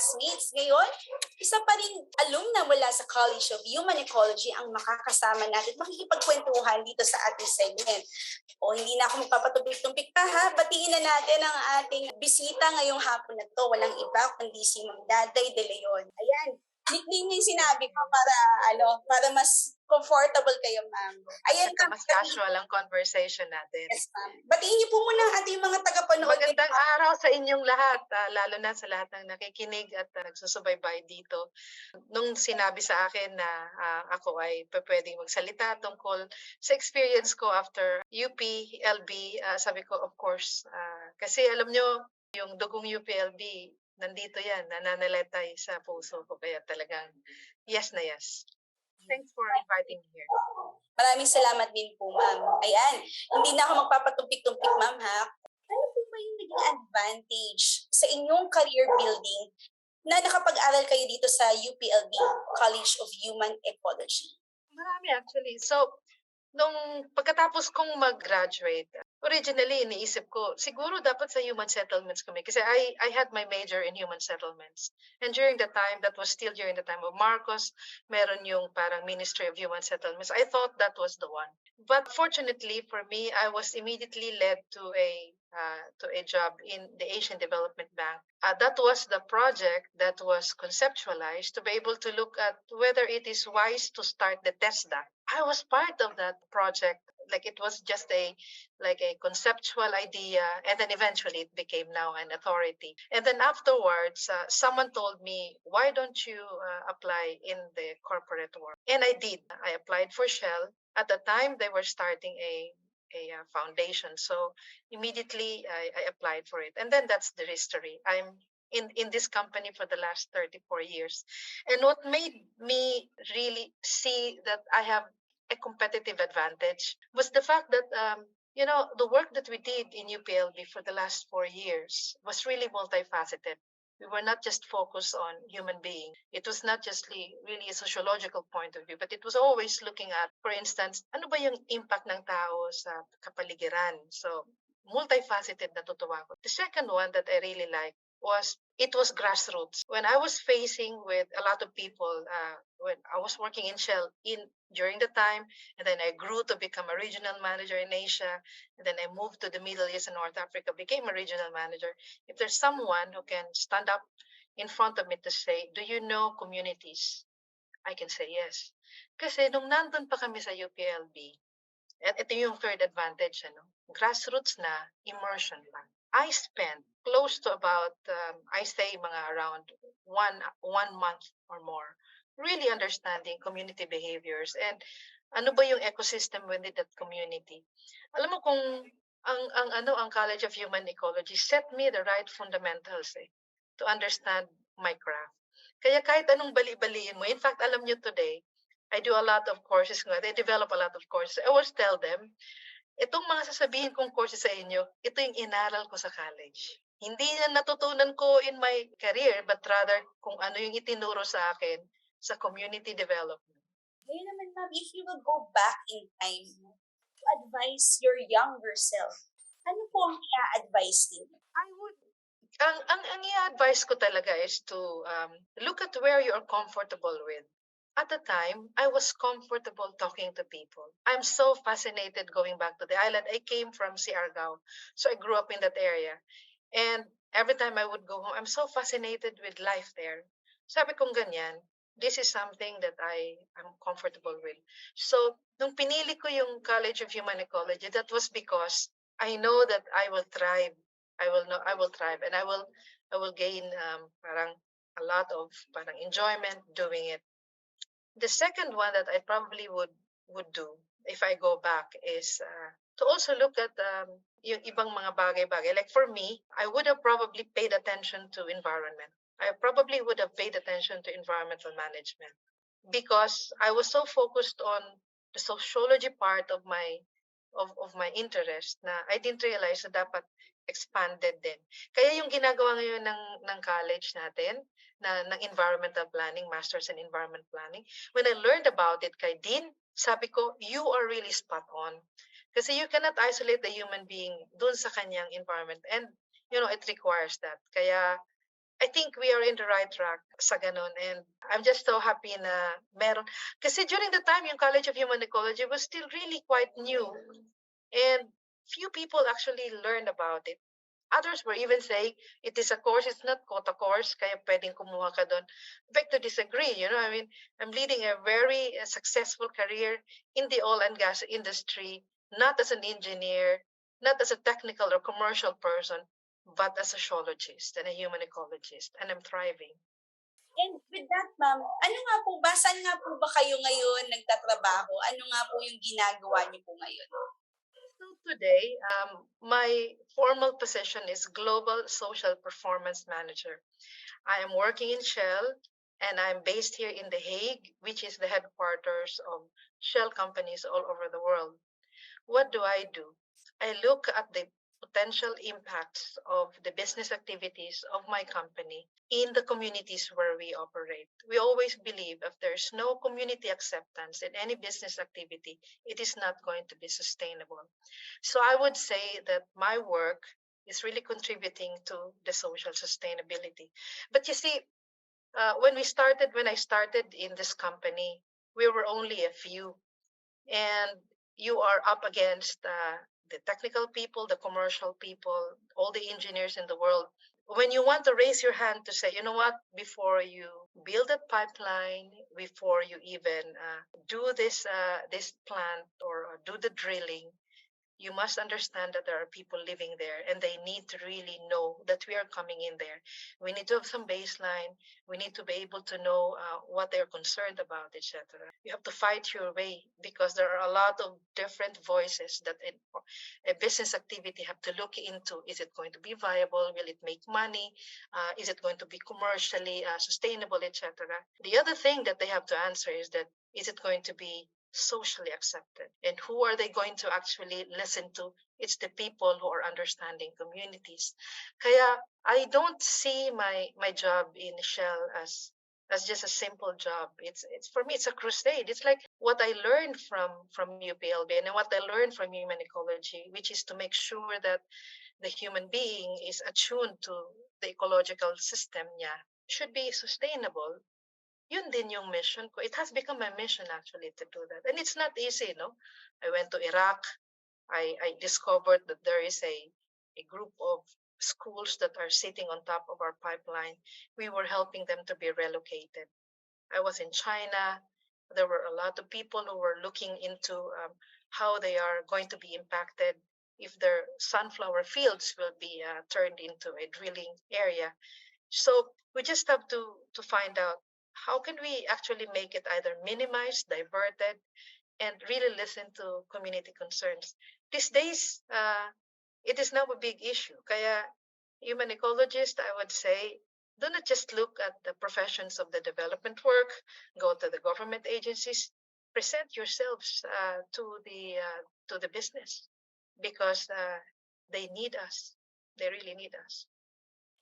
classmates. Ngayon, isa pa rin alumna mula sa College of Human Ecology ang makakasama natin, makikipagkwentuhan dito sa ating segment. O hindi na ako magpapatumpik-tumpik pa ha, batiin na natin ang ating bisita ngayong hapon na to. Walang iba kundi si Ma'am Daday De Leon. Ayan, nickname yung sinabi ko para mas comfortable kayo, ma'am. Ayan, saka mas casual ang conversation natin. Yes, ma'am. Batiin niyo po muna ang ating mga tagapanood. Magandang araw sa inyong lahat, lalo na sa lahat ng nakikinig at nagsusubaybay dito. Nung sinabi sa akin na ako ay pwedeng magsalita tungkol sa experience ko after UPLB, sabi ko, of course, kasi alam nyo, yung dugong UPLB, nandito yan, nananaletay sa puso ko. Kaya talagang yes na yes. Thanks for inviting me here. Maraming salamat din po, ma'am. Ayan, hindi na ako magpapatumpik-tumpik, ma'am, ha? Ano po ba yung naging advantage sa inyong career building na nakapag-aral kayo dito sa UPLB, College of Human Ecology? Marami actually. So, nung pagkatapos kong mag-graduate, originally iniisip ko, siguro dapat sa human settlements kami kasi I had my major in human settlements. And during the time, that was still during the time of Marcos, meron yung parang Ministry of Human Settlements. I thought that was the one. But fortunately for me, I was immediately led to a job in the Asian Development Bank. That was the project that was conceptualized to be able to look at whether it is wise to start the TESDA. I was part of that project. Like it was just a conceptual idea, and then eventually it became now an authority. And then afterwards, someone told me, "Why don't you apply in the corporate world?" And I did. I applied for Shell. At the time, they were starting a foundation, so immediately I applied for it, and then that's the history. I'm in this company for the last 34 years. And what made me really see that I have a competitive advantage was the fact that the work that we did in UPLB for the last 4 years was really multifaceted. We were not just focused on human being. It was not just really a sociological point of view, but it was always looking at, for instance, ano ba yung impact ng tao sa kapaligiran? So, multifaceted na tutuwa ko. The second one that I really liked was it was grassroots. When I was facing with a lot of people, when I was working in Shell during the time, and then I grew to become a regional manager in Asia, and then I moved to the Middle East and North Africa, became a regional manager. If there's someone who can stand up in front of me to say, "Do you know communities?" I can say yes. Kasi nung nandun pa kami sa UPLB, at ito yung third advantage, grassroots na, immersion lang. I spent close to about, I say mga around one month or more, really understanding community behaviors and ano ba yung ecosystem within that community. Alam mo kung ang College of Human Ecology set me the right fundamentals to understand my craft. Kaya kahit anong bali-baliin mo, in fact, alam nyo today, I do a lot of courses, I develop a lot of courses. I always tell them, itong mga sasabihin kong courses sa inyo, ito yung inaral ko sa college. Hindi yan natutunan ko in my career, but rather kung ano yung itinuro sa akin sa community development. Ngayon naman, ma'am, if you will go back in time to advise your younger self, ano po ang i-advise din? I would ang i-advise ko talaga is to look at where you are comfortable with. At the time, I was comfortable talking to people. I'm so fascinated going back to the island. I came from Siargao, so I grew up in that area. And every time I would go home, I'm so fascinated with life there. Sabi kong ganyan, this is something that I am comfortable with. So, nung pinili ko yung College of Human Ecology, that was because I know that I will thrive. I will thrive, and I will gain parang a lot of parang enjoyment doing it. The second one that I probably would do if I go back is to also look at yung ibang mga bagay-bagay. Like for me, I would have probably paid attention to environment. I probably would have paid attention to environmental management because I was so focused on the sociology part of my interest na I didn't realize na dapat expanded din. Kaya yung ginagawa ngayon ng college natin ng environmental planning, masters in environment planning, when I learned about it kay Dean, sabi ko, you are really spot on. Kasi you cannot isolate the human being dun sa kanyang environment, and it requires that. Kaya I think we are in the right track sa ganun. And I'm just so happy na meron. Kasi during the time, yung College of Human Ecology was still really quite new. And few people actually learned about it. Others were even saying, it is a course, it's not quota course, kaya pwedeng kumuha ka doon. Beg to disagree, I mean, I'm leading a very successful career in the oil and gas industry, not as an engineer, not as a technical or commercial person, but as a sociologist and a human ecologist, and I'm thriving. And with that, ma'am, ano nga po ba, saan nga po ba kayo ngayon nagtatrabaho? Ano nga po yung ginagawa niyo po ngayon? So today, my formal position is Global Social Performance Manager. I am working in Shell, and I'm based here in The Hague, which is the headquarters of Shell companies all over the world. What do? I look at the potential impacts of the business activities of my company in the communities where we operate. We always believe if there's no community acceptance in any business activity, it is not going to be sustainable. So I would say that my work is really contributing to the social sustainability. But you see, when I started in this company, we were only a few, and you are up against the technical people, the commercial people, all the engineers in the world. When you want to raise your hand to say, you know what, before you build a pipeline, before you even do this plant or do the drilling, you must understand that there are people living there and they need to really know that we are coming in there. We need to have some baseline. We need to be able to know what they're concerned about, etc. You have to fight your way because there are a lot of different voices that a business activity have to look into. Is it going to be viable? Will it make money? Is it going to be commercially sustainable, etc.? The other thing that they have to answer is that is it going to be socially accepted, and who are they going to actually listen to? It's the people who are understanding communities. Kaya I don't see my job in Shell as just a simple job. It's for me, it's a crusade. It's like what I learned from UPLB and what I learned from human ecology, which is to make sure that the human being is attuned to the ecological system niya should be sustainable. Yun din yung mission ko. It has become my mission actually to do that. And it's not easy, no? I went to Iraq. I discovered that there is a group of schools that are sitting on top of our pipeline. We were helping them to be relocated. I was in China. There were a lot of people who were looking into how they are going to be impacted if their sunflower fields will be turned into a drilling area. So we just have to find out how can we actually make it either minimized, diverted, and really listen to community concerns. These days, it is now a big issue. Kaya human ecologist, I would say, do not just look at the professions of the development work, go to the government agencies, present yourselves to the business because they need us. They really need us.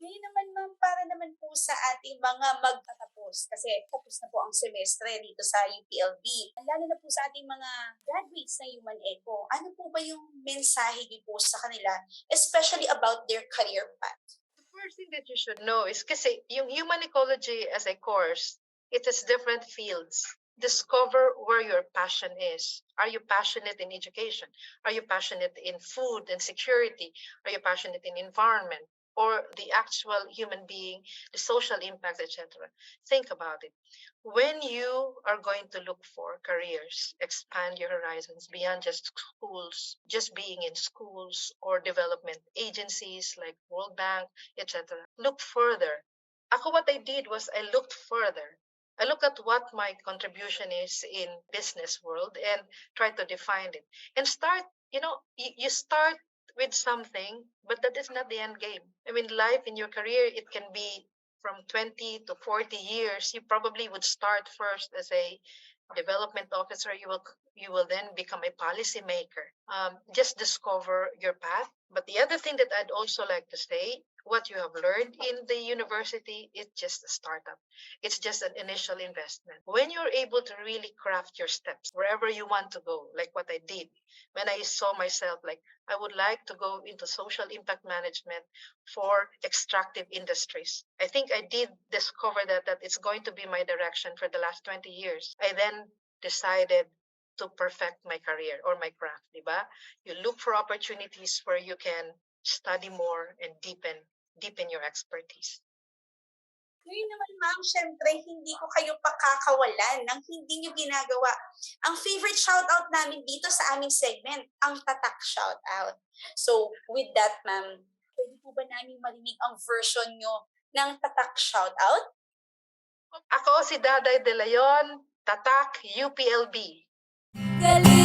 Ngayon naman ma'am, para naman po sa ating mga magtatapos, kasi tapos na po ang semestre dito sa UPLB, lalo na po sa ating mga graduates na Human Eco, ano po ba yung mensahe niyo po sa kanila, especially about their career path? The first thing that you should know is kasi yung human ecology as a course, it has different fields. Discover where your passion is. Are you passionate in education? Are you passionate in food and security? Are you passionate in environment? Or the actual human being, the social impact, etc. Think about it. When you are going to look for careers, expand your horizons beyond just schools, just being in schools or development agencies like World Bank, etc. Look further. Ako, what I did was I looked further. I look at what my contribution is in business world and try to define it and start, you start with something, but that is not the end game. I mean, life in your career, it can be from 20 to 40 years. You probably would start first as a development officer. You will then become a policy maker. Just discover your path. But the other thing that I'd also like to say, what you have learned in the university is just a startup. It's just an initial investment. When you're able to really craft your steps wherever you want to go, like what I did, when I saw myself like I would like to go into social impact management for extractive industries. I think I did discover that it's going to be my direction for the last 20 years. I then decided to perfect my career or my craft, di ba? You look for opportunities where you can study more and deepen your expertise. Ngayon naman, ma'am, syempre, hindi ko kayo pakakawalan ng hindi nyo ginagawa. Ang favorite shoutout namin dito sa aming segment, ang Tatak shoutout. So, with that, ma'am, pwede po ba namin marinig ang version nyo ng Tatak shoutout? Ako si Daday De Leon, Tatak UPLB. Galing!